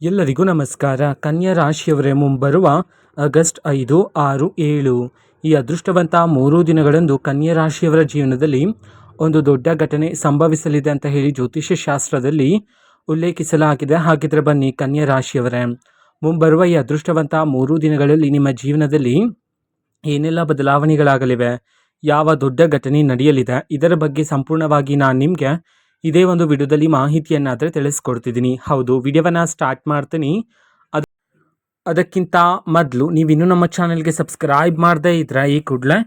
ಎಲ್ಲರಿಗೂ ನಮಸ್ಕಾರ. ಕನ್ಯಾ ರಾಶಿಯವರೇ, ಮುಂಬರುವ ಆಗಸ್ಟ್ 5, 6, 7 ಈ ಅದೃಷ್ಟವಂತ 3 ದಿನಗಳಂದು ಕನ್ಯಾ ರಾಶಿಯವರ ಜೀವನದಲ್ಲಿ ಒಂದು ದೊಡ್ಡ ಘಟನೆ ಸಂಭವಿಸಲಿದೆ ಅಂತ ಹೇಳಿ ಜ್ಯೋತಿಷ್ಯ ಶಾಸ್ತ್ರದಲ್ಲಿ ಉಲ್ಲೇಖಿಸಲಾಗಿದೆ. ಹಾಗಿದ್ರೆ ಬನ್ನಿ ಕನ್ಯಾ ರಾಶಿಯವರೇ, ಮುಂಬರುವ ಈ ಅದೃಷ್ಟವಂತ 3 ದಿನಗಳಲ್ಲಿ ನಿಮ್ಮ ಜೀವನದಲ್ಲಿ ಏನೆಲ್ಲ ಬದಲಾವಣೆಗಳಾಗಲಿವೆ, ಯಾವ ದೊಡ್ಡ ಘಟನೆ ನಡೆಯಲಿದೆ, ಇದರ ಬಗ್ಗೆ ಸಂಪೂರ್ಣವಾಗಿ ನಾನು ನಿಮಗೆ ಇದೇ ಒಂದು ವಿಡಿಯೋದಲ್ಲಿ ಮಾಹಿತಿಯನ್ನಾದರೆ ತಿಳಿಸ್ಕೊಡ್ತಿದ್ದೀನಿ. ಹೌದು, ವಿಡಿಯೋವನ್ನು ಸ್ಟಾರ್ಟ್ ಮಾಡ್ತೀನಿ. ಅದಕ್ಕಿಂತ ಮೊದಲು ನೀವಿನ್ನೂ ನಮ್ಮ ಚಾನಲ್ಗೆ ಸಬ್ಸ್ಕ್ರೈಬ್ ಮಾಡದೇ ಇದ್ರೆ ಈ ಕೂಡಲೇ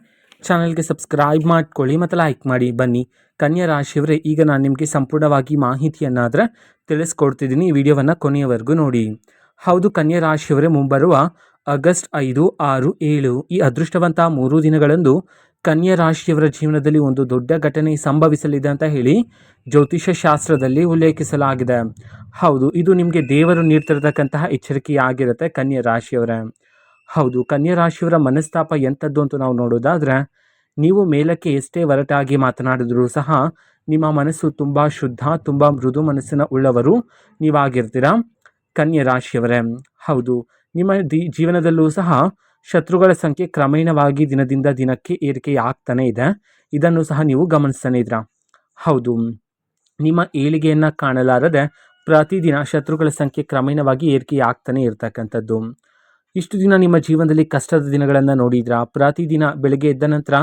ಚಾನಲ್ಗೆ ಸಬ್ಸ್ಕ್ರೈಬ್ ಮಾಡ್ಕೊಳ್ಳಿ ಮತ್ತು ಲೈಕ್ ಮಾಡಿ. ಬನ್ನಿ ಕನ್ಯಾ ರಾಶಿಯವರೇ, ಈಗ ನಾನು ನಿಮಗೆ ಸಂಪೂರ್ಣವಾಗಿ ಮಾಹಿತಿಯನ್ನಾದರೆ ತಿಳಿಸ್ಕೊಡ್ತಿದ್ದೀನಿ. ಈ ವಿಡಿಯೋವನ್ನು ಕೊನೆಯವರೆಗೂ ನೋಡಿ. ಹೌದು ಕನ್ಯಾ ರಾಶಿಯವರೇ, ಮುಂಬರುವ ಆಗಸ್ಟ್ 5, 6, 7 ಈ ಅದೃಷ್ಟವಂತ 3 ದಿನಗಳಂದು ಕನ್ಯಾ ರಾಶಿಯವರ ಜೀವನದಲ್ಲಿ ಒಂದು ದೊಡ್ಡ ಘಟನೆ ಸಂಭವಿಸಲಿದೆ ಅಂತ ಹೇಳಿ ಜ್ಯೋತಿಷ್ಯ ಶಾಸ್ತ್ರದಲ್ಲಿ ಉಲ್ಲೇಖಿಸಲಾಗಿದೆ. ಹೌದು, ಇದು ನಿಮಗೆ ದೇವರು ನೀಡ್ತಿರತಕ್ಕಂತಹ ಎಚ್ಚರಿಕೆಯಾಗಿರುತ್ತೆ ಕನ್ಯಾ ರಾಶಿಯವರೇ. ಹೌದು, ಕನ್ಯಾ ರಾಶಿಯವರ ಮನಸ್ತಾಪ ಎಂಥದ್ದು ಅಂತ ನಾವು ನೋಡೋದಾದರೆ, ನೀವು ಮೇಲಕ್ಕೆ ಎಷ್ಟೇ ಒರಟಾಗಿ ಮಾತನಾಡಿದ್ರೂ ಸಹ ನಿಮ್ಮ ಮನಸ್ಸು ತುಂಬ ಶುದ್ಧ, ತುಂಬ ಮೃದು ಮನಸ್ಸಿನ ಉಳ್ಳವರು ನೀವಾಗಿರ್ತೀರಾ ಕನ್ಯಾ ರಾಶಿಯವರೇ. ಹೌದು, ನಿಮ್ಮ ಜೀವನದಲ್ಲೂ ಸಹ ಶತ್ರುಗಳ ಸಂಖ್ಯೆ ಕ್ರಮೇಣವಾಗಿ ದಿನದಿಂದ ದಿನಕ್ಕೆ ಏರಿಕೆಯಾಗ್ತಾನೆ ಇದೆ. ಇದನ್ನು ಸಹ ನೀವು ಗಮನಿಸ್ತಾನೆ ಇದ್ದೀರಾ. ಹೌದು, ನಿಮ್ಮ ಏಳಿಗೆಯನ್ನು ಕಾಣಲಾರದೆ ಪ್ರತಿದಿನ ಶತ್ರುಗಳ ಸಂಖ್ಯೆ ಕ್ರಮೇಣವಾಗಿ ಏರಿಕೆಯಾಗ್ತಾನೆ ಇರ್ತಕ್ಕಂಥದ್ದು. ಇಷ್ಟು ದಿನ ನಿಮ್ಮ ಜೀವನದಲ್ಲಿ ಕಷ್ಟದ ದಿನಗಳನ್ನು ನೋಡಿದ್ರಾ? ಪ್ರತಿದಿನ ಬೆಳಗ್ಗೆ ಎದ್ದ ನಂತರ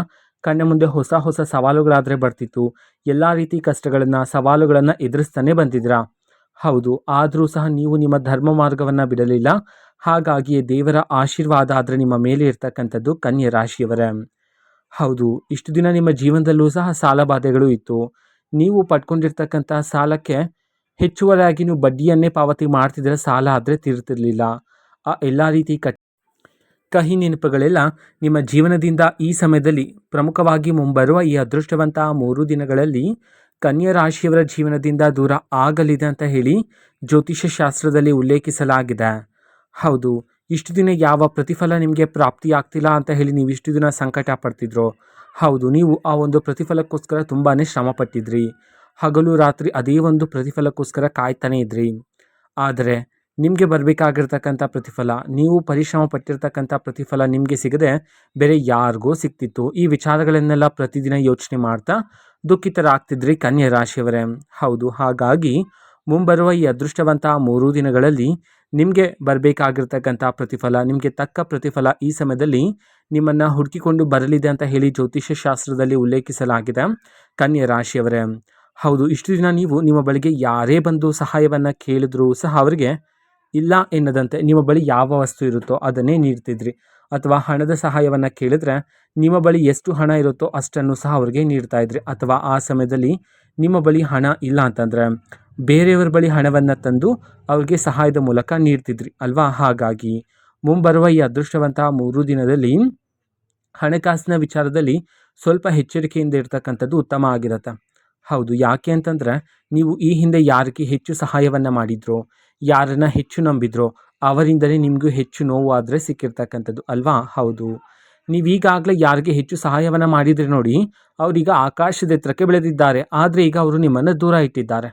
ಕಣ್ಣ ಮುಂದೆ ಹೊಸ ಹೊಸ ಸವಾಲುಗಳಾದರೆ ಬರ್ತಿತ್ತು. ಎಲ್ಲ ರೀತಿ ಕಷ್ಟಗಳನ್ನು, ಸವಾಲುಗಳನ್ನು ಎದುರಿಸ್ತಾನೆ ಬಂದಿದ್ದೀರಾ. ಹೌದು, ಆದರೂ ಸಹ ನೀವು ನಿಮ್ಮ ಧರ್ಮ ಮಾರ್ಗವನ್ನು ಬಿಡಲಿಲ್ಲ. ಹಾಗಾಗಿಯೇ ದೇವರ ಆಶೀರ್ವಾದ ಆದರೆ ನಿಮ್ಮ ಮೇಲೆ ಇರ್ತಕ್ಕಂಥದ್ದು ಕನ್ಯಾ ರಾಶಿಯವರೇ. ಹೌದು, ಇಷ್ಟು ದಿನ ನಿಮ್ಮ ಜೀವನದಲ್ಲೂ ಸಹ ಸಾಲ ಬಾಧೆಗಳು ಇತ್ತು. ನೀವು ಪಡ್ಕೊಂಡಿರ್ತಕ್ಕಂಥ ಸಾಲಕ್ಕೆ ಹೆಚ್ಚುವರಿಯಾಗಿ ನೀವು ಬಡ್ಡಿಯನ್ನೇ ಪಾವತಿ ಮಾಡ್ತಿದ್ರೆ ಸಾಲ ಆದರೆ ತೀರ್ತಿರ್ಲಿಲ್ಲ. ಆ ಎಲ್ಲ ರೀತಿ ಕಹಿ ನೆನಪುಗಳೆಲ್ಲ ನಿಮ್ಮ ಜೀವನದಿಂದ ಈ ಸಮಯದಲ್ಲಿ, ಪ್ರಮುಖವಾಗಿ ಮುಂಬರುವ ಈ ಅದೃಷ್ಟವಂತ 3 ದಿನಗಳಲ್ಲಿ ಕನ್ಯಾ ರಾಶಿಯವರ ಜೀವನದಿಂದ ದೂರ ಆಗಲಿದೆ ಅಂತ ಹೇಳಿ ಜ್ಯೋತಿಷ್ಯ ಶಾಸ್ತ್ರದಲ್ಲಿ ಉಲ್ಲೇಖಿಸಲಾಗಿದೆ. ಹೌದು, ಇಷ್ಟು ದಿನ ಯಾವ ಪ್ರತಿಫಲ ನಿಮಗೆ ಪ್ರಾಪ್ತಿಯಾಗ್ತಿಲ್ಲ ಅಂತ ಹೇಳಿ ನೀವು ಇಷ್ಟು ದಿನ ಸಂಕಟ ಪಡ್ತಿದ್ರು. ಹೌದು, ನೀವು ಆ ಒಂದು ಪ್ರತಿಫಲಕ್ಕೋಸ್ಕರ ತುಂಬಾ ಶ್ರಮ ಪಟ್ಟಿದ್ರಿ. ಹಗಲು ರಾತ್ರಿ ಅದೇ ಒಂದು ಪ್ರತಿಫಲಕ್ಕೋಸ್ಕರ ಕಾಯ್ತಾನೆ ಇದ್ರಿ. ಆದರೆ ನಿಮಗೆ ಬರಬೇಕಾಗಿರ್ತಕ್ಕಂಥ ಪ್ರತಿಫಲ, ನೀವು ಪರಿಶ್ರಮ ಪಟ್ಟಿರ್ತಕ್ಕಂಥ ಪ್ರತಿಫಲ ನಿಮಗೆ ಸಿಗದೆ ಬೇರೆ ಯಾರಿಗೋ ಸಿಗ್ತಿತ್ತು. ಈ ವಿಚಾರಗಳನ್ನೆಲ್ಲ ಪ್ರತಿದಿನ ಯೋಚನೆ ಮಾಡ್ತಾ ದುಃಖಿತರಾಗ್ತಿದ್ರಿ ಕನ್ಯಾ ರಾಶಿಯವರೇ. ಹೌದು, ಹಾಗಾಗಿ ಮುಂಬರುವ ಈ ಅದೃಷ್ಟವಂತ 3 ದಿನಗಳಲ್ಲಿ ನಿಮಗೆ ಬರಬೇಕಾಗಿರ್ತಕ್ಕಂಥ ಪ್ರತಿಫಲ, ನಿಮಗೆ ತಕ್ಕ ಪ್ರತಿಫಲ ಈ ಸಮಯದಲ್ಲಿ ನಿಮ್ಮನ್ನು ಹುಡುಕಿಕೊಂಡು ಬರಲಿದೆ ಅಂತ ಹೇಳಿ ಜ್ಯೋತಿಷ್ಯ ಶಾಸ್ತ್ರದಲ್ಲಿ ಉಲ್ಲೇಖಿಸಲಾಗಿದೆ ಕನ್ಯಾ ರಾಶಿಯವರೇ. ಹೌದು, ಇಷ್ಟು ದಿನ ನೀವು ನಿಮ್ಮ ಬಳಿಗೆ ಯಾರೇ ಬಂದು ಸಹಾಯವನ್ನು ಕೇಳಿದ್ರೂ ಸಹ ಅವರಿಗೆ ಇಲ್ಲ ಎನ್ನದಂತೆ ನಿಮ್ಮ ಬಳಿ ಯಾವ ವಸ್ತು ಇರುತ್ತೋ ಅದನ್ನೇ ನೀಡ್ತಿದ್ರಿ. ಅಥವಾ ಹಣದ ಸಹಾಯವನ್ನು ಕೇಳಿದ್ರೆ ನಿಮ್ಮ ಬಳಿ ಎಷ್ಟು ಹಣ ಇರುತ್ತೋ ಅಷ್ಟನ್ನು ಸಹ ಅವ್ರಿಗೆ ನೀಡ್ತಾ ಇದ್ರಿ. ಅಥವಾ ಆ ಸಮಯದಲ್ಲಿ ನಿಮ್ಮ ಬಳಿ ಹಣ ಇಲ್ಲ ಅಂತಂದರೆ ಬೇರೆಯವರ ಬಳಿ ಹಣವನ್ನು ತಂದು ಅವ್ರಿಗೆ ಸಹಾಯದ ಮೂಲಕ ನೀಡ್ತಿದ್ರಿ ಅಲ್ವಾ. ಹಾಗಾಗಿ ಮುಂಬರುವ ಈ ಅದೃಷ್ಟವಂತ 3 ದಿನದಲ್ಲಿ ಹಣಕಾಸಿನ ವಿಚಾರದಲ್ಲಿ ಸ್ವಲ್ಪ ಎಚ್ಚರಿಕೆಯಿಂದ ಇರ್ತಕ್ಕಂಥದ್ದು ಉತ್ತಮ ಆಗಿರುತ್ತೆ. ಹೌದು, ಯಾಕೆ ಅಂತಂದರೆ ನೀವು ಈ ಹಿಂದೆ ಯಾರಿಗೆ ಹೆಚ್ಚು ಸಹಾಯವನ್ನು ಮಾಡಿದ್ರೋ, ಯಾರನ್ನು ಹೆಚ್ಚು ನಂಬಿದ್ರೋ ಅವರಿಂದಲೇ ನಿಮಗೂ ಹೆಚ್ಚು ನೋವು ಆದರೆ ಸಿಕ್ಕಿರ್ತಕ್ಕಂಥದ್ದು ಅಲ್ವಾ. ಹೌದು, ನೀವೀಗಾಗಲೇ ಯಾರಿಗೆ ಹೆಚ್ಚು ಸಹಾಯವನ್ನು ಮಾಡಿದರೆ ನೋಡಿ, ಅವರೀಗ ಆಕಾಶದ ಎತ್ತರಕ್ಕೆ ಬೆಳೆದಿದ್ದಾರೆ. ಆದರೆ ಈಗ ಅವರು ನಿಮ್ಮನ್ನು ದೂರ ಇಟ್ಟಿದ್ದಾರೆ.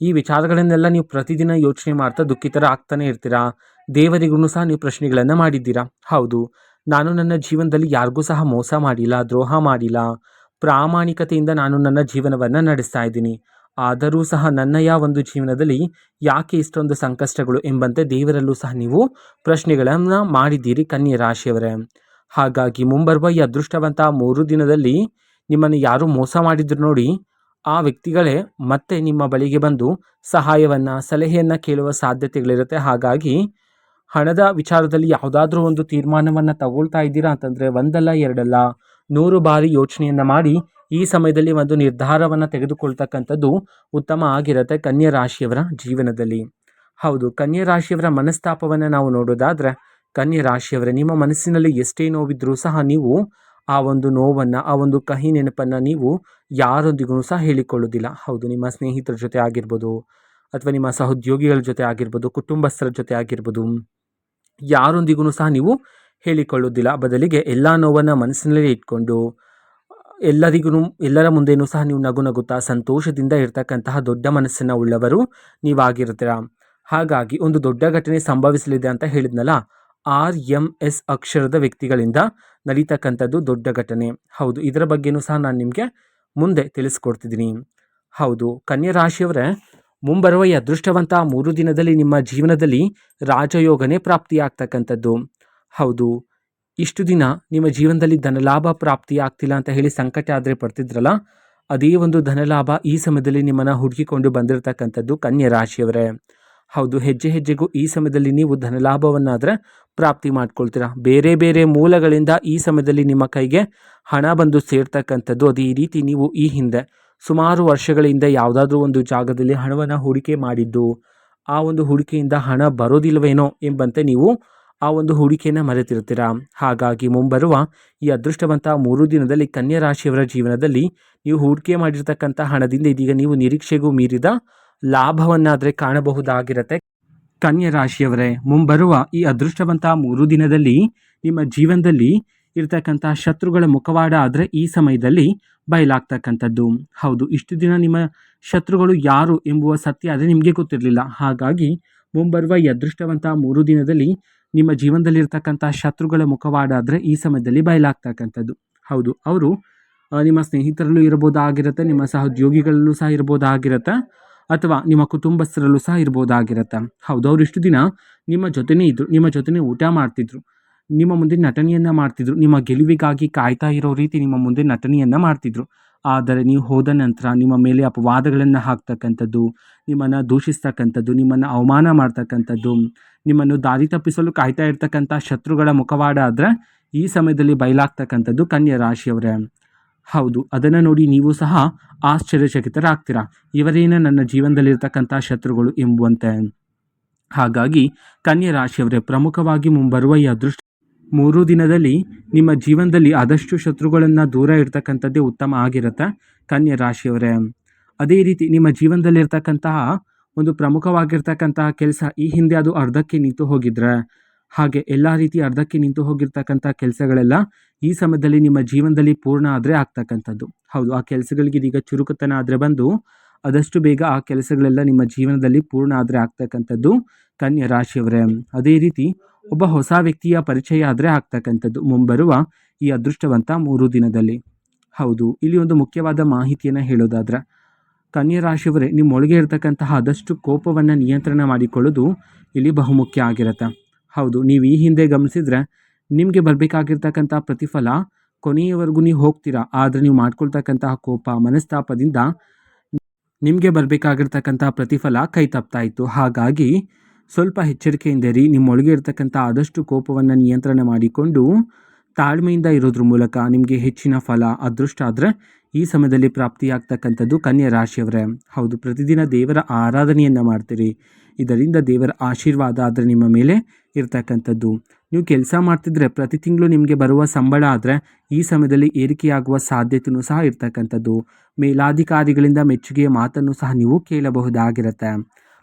ಈ ವಿಚಾರಗಳನ್ನೆಲ್ಲ ನೀವು ಪ್ರತಿದಿನ ಯೋಚನೆ ಮಾಡ್ತಾ ದುಃಖಿತರ ಆಗ್ತಾನೆ ಇರ್ತೀರಾ. ದೇವರಿಗೂ ಸಹ ನೀವು ಪ್ರಶ್ನೆಗಳನ್ನು ಮಾಡಿದ್ದೀರಾ. ಹೌದು, ನಾನು ನನ್ನ ಜೀವನದಲ್ಲಿ ಯಾರಿಗೂ ಸಹ ಮೋಸ ಮಾಡಿಲ್ಲ, ದ್ರೋಹ ಮಾಡಿಲ್ಲ, ಪ್ರಾಮಾಣಿಕತೆಯಿಂದ ನಾನು ನನ್ನ ಜೀವನವನ್ನು ನಡೆಸ್ತಾ ಇದ್ದೀನಿ. ಆದರೂ ಸಹ ನನ್ನಯ ಒಂದು ಜೀವನದಲ್ಲಿ ಯಾಕೆ ಇಷ್ಟೊಂದು ಸಂಕಷ್ಟಗಳು ಎಂಬಂತೆ ದೇವರಲ್ಲೂ ಸಹ ನೀವು ಪ್ರಶ್ನೆಗಳನ್ನು ಮಾಡಿದ್ದೀರಿ ಕನ್ಯಾ ರಾಶಿಯವರೇ. ಹಾಗಾಗಿ ಮುಂಬರುವ ಈ ಅದೃಷ್ಟವಂತ 3 ದಿನದಲ್ಲಿ ನಿಮ್ಮನ್ನು ಯಾರು ಮೋಸ ಮಾಡಿದ್ರು ನೋಡಿ, ಆ ವ್ಯಕ್ತಿಗಳೇ ಮತ್ತೆ ನಿಮ್ಮ ಬಳಿಗೆ ಬಂದು ಸಹಾಯವನ್ನು, ಸಲಹೆಯನ್ನು ಕೇಳುವ ಸಾಧ್ಯತೆಗಳಿರುತ್ತೆ. ಹಾಗಾಗಿ ಹಣದ ವಿಚಾರದಲ್ಲಿ ಯಾವುದಾದ್ರೂ ಒಂದು ತೀರ್ಮಾನವನ್ನು ತಗೊಳ್ತಾ ಇದ್ದೀರಾ ಅಂತಂದರೆ ಒಂದಲ್ಲ ಎರಡಲ್ಲ 100 ಬಾರಿ ಯೋಚನೆಯನ್ನು ಮಾಡಿ ಈ ಸಮಯದಲ್ಲಿ ಒಂದು ನಿರ್ಧಾರವನ್ನು ತೆಗೆದುಕೊಳ್ತಕ್ಕಂಥದ್ದು ಉತ್ತಮ ಆಗಿರುತ್ತೆ ಕನ್ಯಾ ರಾಶಿಯವರ ಜೀವನದಲ್ಲಿ. ಹೌದು, ಕನ್ಯಾ ರಾಶಿಯವರ ಮನಸ್ತಾಪವನ್ನು ನಾವು ನೋಡೋದಾದರೆ, ಕನ್ಯಾ ರಾಶಿಯವರ ನಿಮ್ಮ ಮನಸ್ಸಿನಲ್ಲಿ ಎಷ್ಟೇ ನೋವಿದ್ರೂ ಸಹ ನೀವು ಆ ಒಂದು ನೋವನ್ನು, ಆ ಒಂದು ಕಹಿ ನೆನಪನ್ನು ನೀವು ಯಾರೊಂದಿಗೂ ಸಹ ಹೇಳಿಕೊಳ್ಳೋದಿಲ್ಲ. ಹೌದು, ನಿಮ್ಮ ಸ್ನೇಹಿತರ ಜೊತೆ ಆಗಿರ್ಬೋದು, ಅಥವಾ ನಿಮ್ಮ ಸಹೋದ್ಯೋಗಿಗಳ ಜೊತೆ ಆಗಿರ್ಬೋದು, ಕುಟುಂಬಸ್ಥರ ಜೊತೆ ಆಗಿರ್ಬೋದು, ಯಾರೊಂದಿಗೂ ಸಹ ನೀವು ಹೇಳಿಕೊಳ್ಳೋದಿಲ್ಲ. ಬದಲಿಗೆ ಎಲ್ಲ ನೋವನ್ನು ಮನಸ್ಸಿನಲ್ಲೇ ಇಟ್ಕೊಂಡು ಎಲ್ಲರ ಮುಂದೆಯೂ ಸಹ ನೀವು ನಗು ನಗುತ್ತಾ ಸಂತೋಷದಿಂದ ಇರ್ತಕ್ಕಂತಹ ದೊಡ್ಡ ಮನಸ್ಸನ್ನು ಉಳ್ಳವರು ನೀವಾಗಿರ್ತೀರ. ಹಾಗಾಗಿ ಒಂದು ದೊಡ್ಡ ಘಟನೆ ಸಂಭವಿಸಲಿದೆ ಅಂತ ಹೇಳಿದ್ನಲ್ಲ, RMS ಅಕ್ಷರದ ವ್ಯಕ್ತಿಗಳಿಂದ ನಡೀತಕ್ಕಂಥದ್ದು ದೊಡ್ಡ ಘಟನೆ. ಹೌದು, ಇದರ ಬಗ್ಗೆನೂ ಸಹ ನಾನು ನಿಮಗೆ ಮುಂದೆ ತಿಳಿಸ್ಕೊಡ್ತಿದ್ದೀನಿ. ಹೌದು, ಕನ್ಯಾ ರಾಶಿಯವರೇ, ಮುಂಬರುವ ಈ ಅದೃಷ್ಟವಂತ 3 ದಿನದಲ್ಲಿ ನಿಮ್ಮ ಜೀವನದಲ್ಲಿ ರಾಜಯೋಗನೇ ಪ್ರಾಪ್ತಿಯಾಗ್ತಕ್ಕಂಥದ್ದು. ಹೌದು, ಇಷ್ಟು ದಿನ ನಿಮ್ಮ ಜೀವನದಲ್ಲಿ ಧನಲಾಭ ಪ್ರಾಪ್ತಿ ಆಗ್ತಿಲ್ಲ ಅಂತ ಹೇಳಿ ಸಂಕಟ ಆದರೆ ಪಡ್ತಿದ್ರಲ್ಲ, ಅದೇ ಒಂದು ಧನಲಾಭ ಈ ಸಮಯದಲ್ಲಿ ನಿಮ್ಮನ್ನು ಹುಡುಕಿಕೊಂಡು ಬಂದಿರತಕ್ಕಂಥದ್ದು ಕನ್ಯಾ ರಾಶಿಯವರೇ. ಹೌದು, ಹೆಜ್ಜೆ ಹೆಜ್ಜೆಗೂ ಈ ಸಮಯದಲ್ಲಿ ನೀವು ಧನಲಾಭವನ್ನಾದರೆ ಪ್ರಾಪ್ತಿ ಮಾಡ್ಕೊಳ್ತೀರಾ. ಬೇರೆ ಬೇರೆ ಮೂಲಗಳಿಂದ ಈ ಸಮಯದಲ್ಲಿ ನಿಮ್ಮ ಕೈಗೆ ಹಣ ಬಂದು ಸೇರ್ತಕ್ಕಂಥದ್ದು. ಅದೇ ರೀತಿ ನೀವು ಈ ಹಿಂದೆ ಸುಮಾರು ವರ್ಷಗಳಿಂದ ಯಾವುದಾದ್ರೂ ಒಂದು ಜಾಗದಲ್ಲಿ ಹಣವನ್ನು ಹೂಡಿಕೆ ಮಾಡಿದ್ದು, ಆ ಒಂದು ಹೂಡಿಕೆಯಿಂದ ಹಣ ಬರೋದಿಲ್ವೇನೋ ಎಂಬಂತೆ ನೀವು ಆ ಒಂದು ಹೂಡಿಕೆಯನ್ನು ಮರೆತಿರ್ತೀರಾ. ಹಾಗಾಗಿ ಮುಂಬರುವ ಈ ಅದೃಷ್ಟವಂತ 3 ದಿನದಲ್ಲಿ ಕನ್ಯಾ ರಾಶಿಯವರ ಜೀವನದಲ್ಲಿ ನೀವು ಹೂಡಿಕೆ ಮಾಡಿರ್ತಕ್ಕಂಥ ಹಣದಿಂದ ಇದೀಗ ನೀವು ನಿರೀಕ್ಷೆಗೂ ಮೀರಿದ ಲಾಭವನ್ನಾದರೆ ಕಾಣಬಹುದಾಗಿರುತ್ತೆ. ಕನ್ಯಾ ರಾಶಿಯವರೇ, ಮುಂಬರುವ ಈ ಅದೃಷ್ಟವಂತ 3 ದಿನದಲ್ಲಿ ನಿಮ್ಮ ಜೀವನದಲ್ಲಿ ಇರ್ತಕ್ಕಂಥ ಶತ್ರುಗಳ ಮುಖವಾಡ ಆದರೆ ಈ ಸಮಯದಲ್ಲಿ ಬಯಲಾಗ್ತಕ್ಕಂಥದ್ದು. ಹೌದು, ಇಷ್ಟು ದಿನ ನಿಮ್ಮ ಶತ್ರುಗಳು ಯಾರು ಎಂಬುವ ಸತ್ಯ ಆದರೆ ನಿಮಗೆ ಗೊತ್ತಿರಲಿಲ್ಲ. ಹಾಗಾಗಿ ಮುಂಬರುವ ಈ ಅದೃಷ್ಟವಂತ 3 ದಿನದಲ್ಲಿ ನಿಮ್ಮ ಜೀವನದಲ್ಲಿರ್ತಕ್ಕಂಥ ಶತ್ರುಗಳ ಮುಖವಾಡ ಆದರೆ ಈ ಸಮಯದಲ್ಲಿ ಬಯಲಾಗ್ತಕ್ಕಂಥದ್ದು. ಹೌದು, ಅವರು ನಿಮ್ಮ ಸ್ನೇಹಿತರಲ್ಲೂ ಇರ್ಬೋದಾಗಿರುತ್ತೆ, ನಿಮ್ಮ ಸಹೋದ್ಯೋಗಿಗಳಲ್ಲೂ ಸಹ ಇರ್ಬೋದಾಗಿರುತ್ತೆ, ಅಥವಾ ನಿಮ್ಮ ಕುಟುಂಬಸ್ಥರಲ್ಲೂ ಸಹ ಇರ್ಬೋದಾಗಿರುತ್ತೆ. ಹೌದು, ಅವರು ಇಷ್ಟು ದಿನ ನಿಮ್ಮ ಜೊತೆನೇ ಇದ್ದರು, ನಿಮ್ಮ ಜೊತೆನೇ ಊಟ ಮಾಡ್ತಿದ್ರು, ನಿಮ್ಮ ಮುಂದೆ ನಟನೆಯನ್ನು ಮಾಡ್ತಿದ್ರು, ನಿಮ್ಮ ಗೆಲುವಿಗಾಗಿ ಕಾಯ್ತಾ ಇರೋ ರೀತಿ ನಿಮ್ಮ ಮುಂದೆ ನಟನೆಯನ್ನು ಮಾಡ್ತಿದ್ರು. ಆದರೆ ನೀವು ಹೋದ ನಂತರ ನಿಮ್ಮ ಮೇಲೆ ಅಪವಾದಗಳನ್ನು ಹಾಕ್ತಕ್ಕಂಥದ್ದು, ನಿಮ್ಮನ್ನು ದೂಷಿಸ್ತಕ್ಕಂಥದ್ದು, ನಿಮ್ಮನ್ನು ಅವಮಾನ ಮಾಡ್ತಕ್ಕಂಥದ್ದು, ನಿಮ್ಮನ್ನು ದಾರಿ ತಪ್ಪಿಸಲು ಕಾಯ್ತಾ ಇರ್ತಕ್ಕಂಥ ಶತ್ರುಗಳ ಮುಖವಾಡ ಆದರೆ ಈ ಸಮಯದಲ್ಲಿ ಬಯಲಾಗ್ತಕ್ಕಂಥದ್ದು ಕನ್ಯಾ ರಾಶಿಯವರೇ. ಹೌದು, ಅದನ್ನು ನೋಡಿ ನೀವು ಸಹ ಆಶ್ಚರ್ಯಚಕಿತರಾಗ್ತೀರಾ, ಇವರೇನ ನನ್ನ ಜೀವನದಲ್ಲಿರ್ತಕ್ಕಂಥ ಶತ್ರುಗಳು ಎಂಬುವಂತೆ. ಹಾಗಾಗಿ ಕನ್ಯಾ ರಾಶಿಯವರೇ, ಪ್ರಮುಖವಾಗಿ ಮುಂಬರುವ ಈ ಅದೃಷ್ಟ 3 ದಿನದಲ್ಲಿ ನಿಮ್ಮ ಜೀವನದಲ್ಲಿ ಆದಷ್ಟು ಶತ್ರುಗಳನ್ನು ದೂರ ಇರ್ತಕ್ಕಂಥದ್ದೇ ಉತ್ತಮ ಆಗಿರುತ್ತೆ ಕನ್ಯಾ ರಾಶಿಯವರೇ. ಅದೇ ರೀತಿ ನಿಮ್ಮ ಜೀವನದಲ್ಲಿರ್ತಕ್ಕಂತಹ ಒಂದು ಪ್ರಮುಖವಾಗಿರ್ತಕ್ಕಂತಹ ಕೆಲಸ ಈ ಹಿಂದೆ ಅದು ಅರ್ಧಕ್ಕೆ ನಿಂತು ಹೋಗಿದ್ರೆ, ಹಾಗೆ ಎಲ್ಲ ರೀತಿ ಅರ್ಧಕ್ಕೆ ನಿಂತು ಹೋಗಿರ್ತಕ್ಕಂಥ ಕೆಲಸಗಳೆಲ್ಲ ಈ ಸಮಯದಲ್ಲಿ ನಿಮ್ಮ ಜೀವನದಲ್ಲಿ ಪೂರ್ಣ ಆದರೆ ಆಗ್ತಕ್ಕಂಥದ್ದು. ಹೌದು, ಆ ಕೆಲಸಗಳಿಗೆ ಇದೀಗ ಚುರುಕುತನ ಆದರೆ ಬಂದು ಆದಷ್ಟು ಬೇಗ ಆ ಕೆಲಸಗಳೆಲ್ಲ ನಿಮ್ಮ ಜೀವನದಲ್ಲಿ ಪೂರ್ಣ ಆದರೆ ಆಗ್ತಕ್ಕಂಥದ್ದು ಕನ್ಯಾ ರಾಶಿಯವರೇ. ಅದೇ ರೀತಿ ಒಬ್ಬ ಹೊಸ ವ್ಯಕ್ತಿಯ ಪರಿಚಯ ಆದರೆ ಆಗ್ತಕ್ಕಂಥದ್ದು ಮುಂಬರುವ ಈ ಅದೃಷ್ಟವಂತ 3 ದಿನದಲ್ಲಿ. ಹೌದು, ಇಲ್ಲಿ ಒಂದು ಮುಖ್ಯವಾದ ಮಾಹಿತಿಯನ್ನು ಹೇಳೋದಾದ್ರೆ, ಕನ್ಯಾ ರಾಶಿಯವರೇ, ನಿಮ್ಮೊಳಗೆ ಇರತಕ್ಕಂತಹ ಆದಷ್ಟು ಕೋಪವನ್ನು ನಿಯಂತ್ರಣ ಮಾಡಿಕೊಳ್ಳೋದು ಇಲ್ಲಿ ಬಹುಮುಖ್ಯ ಆಗಿರುತ್ತೆ. ಹೌದು, ನೀವು ಈ ಹಿಂದೆ ಗಮನಿಸಿದರೆ ನಿಮಗೆ ಬರಬೇಕಾಗಿರ್ತಕ್ಕಂಥ ಪ್ರತಿಫಲ ಕೊನೆಯವರೆಗೂ ನೀವು ಹೋಗ್ತೀರಾ, ಆದರೆ ನೀವು ಮಾಡ್ಕೊಳ್ತಕ್ಕಂತಹ ಕೋಪ ಮನಸ್ತಾಪದಿಂದ ನಿಮಗೆ ಬರಬೇಕಾಗಿರ್ತಕ್ಕಂಥ ಪ್ರತಿಫಲ ಕೈ ತಪ್ತಾ ಇತ್ತು. ಹಾಗಾಗಿ ಸ್ವಲ್ಪ ಎಚ್ಚರಿಕೆಯಿಂದಿರಿ. ನಿಮ್ಮೊಳಗೆ ಇರ್ತಕ್ಕಂಥ ಆದಷ್ಟು ಕೋಪವನ್ನು ನಿಯಂತ್ರಣ ಮಾಡಿಕೊಂಡು ತಾಳ್ಮೆಯಿಂದ ಇರೋದ್ರ ಮೂಲಕ ನಿಮಗೆ ಹೆಚ್ಚಿನ ಫಲ ಅದೃಷ್ಟ ಆದರೆ ಈ ಸಮಯದಲ್ಲಿ ಪ್ರಾಪ್ತಿಯಾಗ್ತಕ್ಕಂಥದ್ದು ಕನ್ಯಾ ರಾಶಿಯವರೇ. ಹೌದು, ಪ್ರತಿದಿನ ದೇವರ ಆರಾಧನೆಯನ್ನು ಮಾಡ್ತೀರಿ, ಇದರಿಂದ ದೇವರ ಆಶೀರ್ವಾದ ಆದರೆ ನಿಮ್ಮ ಮೇಲೆ ಇರ್ತಕ್ಕಂಥದ್ದು. ನೀವು ಕೆಲಸ ಮಾಡ್ತಿದ್ರೆ ಪ್ರತಿ ತಿಂಗಳು ನಿಮಗೆ ಬರುವ ಸಂಬಳ ಆದರೆ ಈ ಸಮಯದಲ್ಲಿ ಏರಿಕೆಯಾಗುವ ಸಾಧ್ಯತೆಯೂ ಸಹ ಇರ್ತಕ್ಕಂಥದ್ದು. ಮೇಲಾಧಿಕಾರಿಗಳಿಂದ ಮೆಚ್ಚುಗೆಯ ಮಾತನ್ನು ಸಹ ನೀವು ಕೇಳಬಹುದಾಗಿರುತ್ತೆ.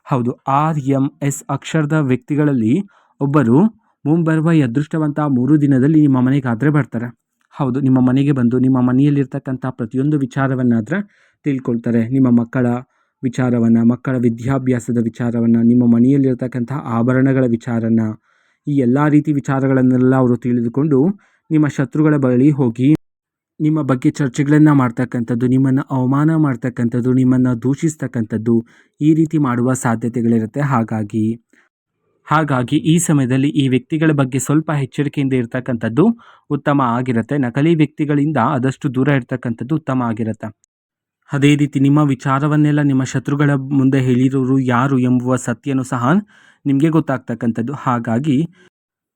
ಹೌದು, RMS ಅಕ್ಷರದ ವ್ಯಕ್ತಿಗಳಲ್ಲಿ ಒಬ್ಬರು ಮುಂಬರುವ ಈ ಅದೃಷ್ಟವಂತ 3 ದಿನದಲ್ಲಿ ನಿಮ್ಮ ಮನೆಗಾದರೆ ಬರ್ತಾರೆ. ಹೌದು, ನಿಮ್ಮ ಮನೆಗೆ ಬಂದು ನಿಮ್ಮ ಮನೆಯಲ್ಲಿರ್ತಕ್ಕಂಥ ಪ್ರತಿಯೊಂದು ವಿಚಾರವನ್ನಾದರೆ ತಿಳ್ಕೊಳ್ತಾರೆ. ನಿಮ್ಮ ಮಕ್ಕಳ ವಿಚಾರವನ್ನು, ಮಕ್ಕಳ ವಿದ್ಯಾಭ್ಯಾಸದ ವಿಚಾರವನ್ನು, ನಿಮ್ಮ ಮನೆಯಲ್ಲಿರ್ತಕ್ಕಂಥ ಆಭರಣಗಳ ವಿಚಾರನ, ಈ ಎಲ್ಲ ರೀತಿ ವಿಚಾರಗಳನ್ನೆಲ್ಲ ಅವರು ತಿಳಿದುಕೊಂಡು ನಿಮ್ಮ ಶತ್ರುಗಳ ಬಳಿ ಹೋಗಿ ನಿಮ್ಮ ಬಗ್ಗೆ ಚರ್ಚೆಗಳನ್ನು ಮಾಡ್ತಕ್ಕಂಥದ್ದು, ನಿಮ್ಮನ್ನು ಅವಮಾನ ಮಾಡ್ತಕ್ಕಂಥದ್ದು, ನಿಮ್ಮನ್ನು ದೂಷಿಸ್ತಕ್ಕಂಥದ್ದು, ಈ ರೀತಿ ಮಾಡುವ ಸಾಧ್ಯತೆಗಳಿರುತ್ತೆ. ಹಾಗಾಗಿ ಈ ಸಮಯದಲ್ಲಿ ಈ ವ್ಯಕ್ತಿಗಳ ಬಗ್ಗೆ ಸ್ವಲ್ಪ ಎಚ್ಚರಿಕೆಯಿಂದ ಇರ್ತಕ್ಕಂಥದ್ದು ಉತ್ತಮ ಆಗಿರುತ್ತೆ. ನಕಲಿ ವ್ಯಕ್ತಿಗಳಿಂದ ಆದಷ್ಟು ದೂರ ಇರ್ತಕ್ಕಂಥದ್ದು ಉತ್ತಮ ಆಗಿರುತ್ತೆ. ಅದೇ ರೀತಿ ನಿಮ್ಮ ವಿಚಾರವನ್ನೆಲ್ಲ ನಿಮ್ಮ ಶತ್ರುಗಳ ಮುಂದೆ ಹೇಳಿರೋರು ಯಾರು ಎಂಬುವ ಸತ್ಯನೂ ಸಹ ನಿಮಗೆ ಗೊತ್ತಾಗ್ತಕ್ಕಂಥದ್ದು. ಹಾಗಾಗಿ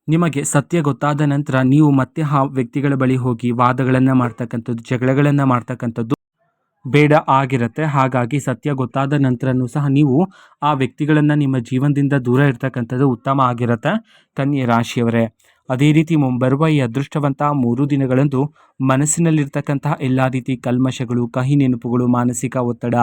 ನಿಮಗೆ ಸತ್ಯ ಗೊತ್ತಾದ ನಂತರ ನೀವು ಮತ್ತೆ ಆ ವ್ಯಕ್ತಿಗಳ ಬಳಿ ಹೋಗಿ ವಾದಗಳನ್ನು ಮಾಡ್ತಕ್ಕಂಥದ್ದು, ಜಗಳಗಳನ್ನು ಮಾಡ್ತಕ್ಕಂಥದ್ದು ಬೇಡ ಆಗಿರುತ್ತೆ. ಹಾಗಾಗಿ ಸತ್ಯ ಗೊತ್ತಾದ ನಂತರನೂ ಸಹ ನೀವು ಆ ವ್ಯಕ್ತಿಗಳನ್ನು ನಿಮ್ಮ ಜೀವನದಿಂದ ದೂರ ಇರ್ತಕ್ಕಂಥದ್ದು ಉತ್ತಮ ಆಗಿರುತ್ತೆ ಕನ್ಯಾ ರಾಶಿಯವರೇ. ಅದೇ ರೀತಿ ಮುಂಬರುವ ಈ ಅದೃಷ್ಟವಂತ 3 ದಿನಗಳಂದು ಮನಸ್ಸಿನಲ್ಲಿರ್ತಕ್ಕಂತಹ ಎಲ್ಲ ರೀತಿ ಕಲ್ಮಶಗಳು, ಕಹಿ ನೆನಪುಗಳು, ಮಾನಸಿಕ ಒತ್ತಡ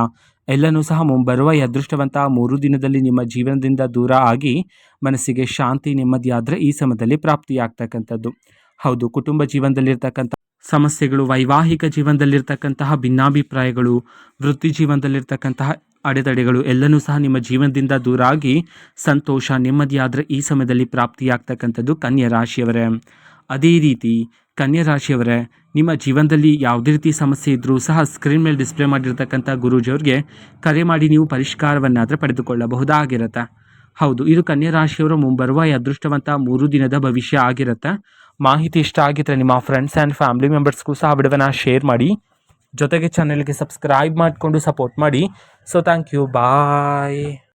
ಎಲ್ಲನೂ ಸಹ ಮುಂಬರುವ ಈ ಅದೃಷ್ಟವಂತ 3 ದಿನದಲ್ಲಿ ನಿಮ್ಮ ಜೀವನದಿಂದ ದೂರ ಆಗಿ ಮನಸ್ಸಿಗೆ ಶಾಂತಿ ನೆಮ್ಮದಿ ಆದರೆ ಈ ಸಮಯದಲ್ಲಿ ಪ್ರಾಪ್ತಿಯಾಗ್ತಕ್ಕಂಥದ್ದು. ಹೌದು, ಕುಟುಂಬ ಜೀವನದಲ್ಲಿರ್ತಕ್ಕಂಥ ಸಮಸ್ಯೆಗಳು, ವೈವಾಹಿಕ ಜೀವನದಲ್ಲಿರ್ತಕ್ಕಂತಹ ಭಿನ್ನಾಭಿಪ್ರಾಯಗಳು, ವೃತ್ತಿ ಜೀವನದಲ್ಲಿರ್ತಕ್ಕಂತಹ ಅಡೆತಡೆಗಳು ಎಲ್ಲನೂ ಸಹ ನಿಮ್ಮ ಜೀವನದಿಂದ ದೂರ ಆಗಿ ಸಂತೋಷ, ನೆಮ್ಮದಿಯಾದರೆ ಈ ಸಮಯದಲ್ಲಿ ಪ್ರಾಪ್ತಿಯಾಗ್ತಕ್ಕಂಥದ್ದು ಕನ್ಯಾ ರಾಶಿಯವರೇ. ಅದೇ ರೀತಿ ಕನ್ಯಾ ರಾಶಿಯವರೇ, ನಿಮ್ಮ ಜೀವನದಲ್ಲಿ ಯಾವುದೇ ರೀತಿ ಸಮಸ್ಯೆ ಇದ್ದರೂ ಸಹ ಸ್ಕ್ರೀನ್ ಮೇಲೆ ಡಿಸ್ಪ್ಲೇ ಮಾಡಿರ್ತಕ್ಕಂಥ ಗುರೂಜಿಯವ್ರಿಗೆ ಕರೆ ಮಾಡಿ ನೀವು ಪರಿಷ್ಕಾರವನ್ನಾದರೆ ಪಡೆದುಕೊಳ್ಳಬಹುದಾಗಿರುತ್ತೆ. ಹೌದು, ಇದು ಕನ್ಯಾ ರಾಶಿಯವರ ಮುಂಬರುವ ಈ ಅದೃಷ್ಟವಂತ 3 ದಿನದ ಭವಿಷ್ಯ ಆಗಿರುತ್ತೆ. ಮಾಹಿತಿ ಇಷ್ಟ ಆಗಿದ್ರೆ ನಿಮ್ಮ ಫ್ರೆಂಡ್ಸ್ ಆ್ಯಂಡ್ ಫ್ಯಾಮಿಲಿ ಮೆಂಬರ್ಸ್ಗೂ ಸಹ ವಿಡಿಯೋನ ಶೇರ್ ಮಾಡಿ, ಜೊತೆಗೆ ಚಾನೆಲ್ಗೆ ಸಬ್ಸ್ಕ್ರೈಬ್ ಮಾಡಿಕೊಂಡು ಸಪೋರ್ಟ್ ಮಾಡಿ. So thank you, bye.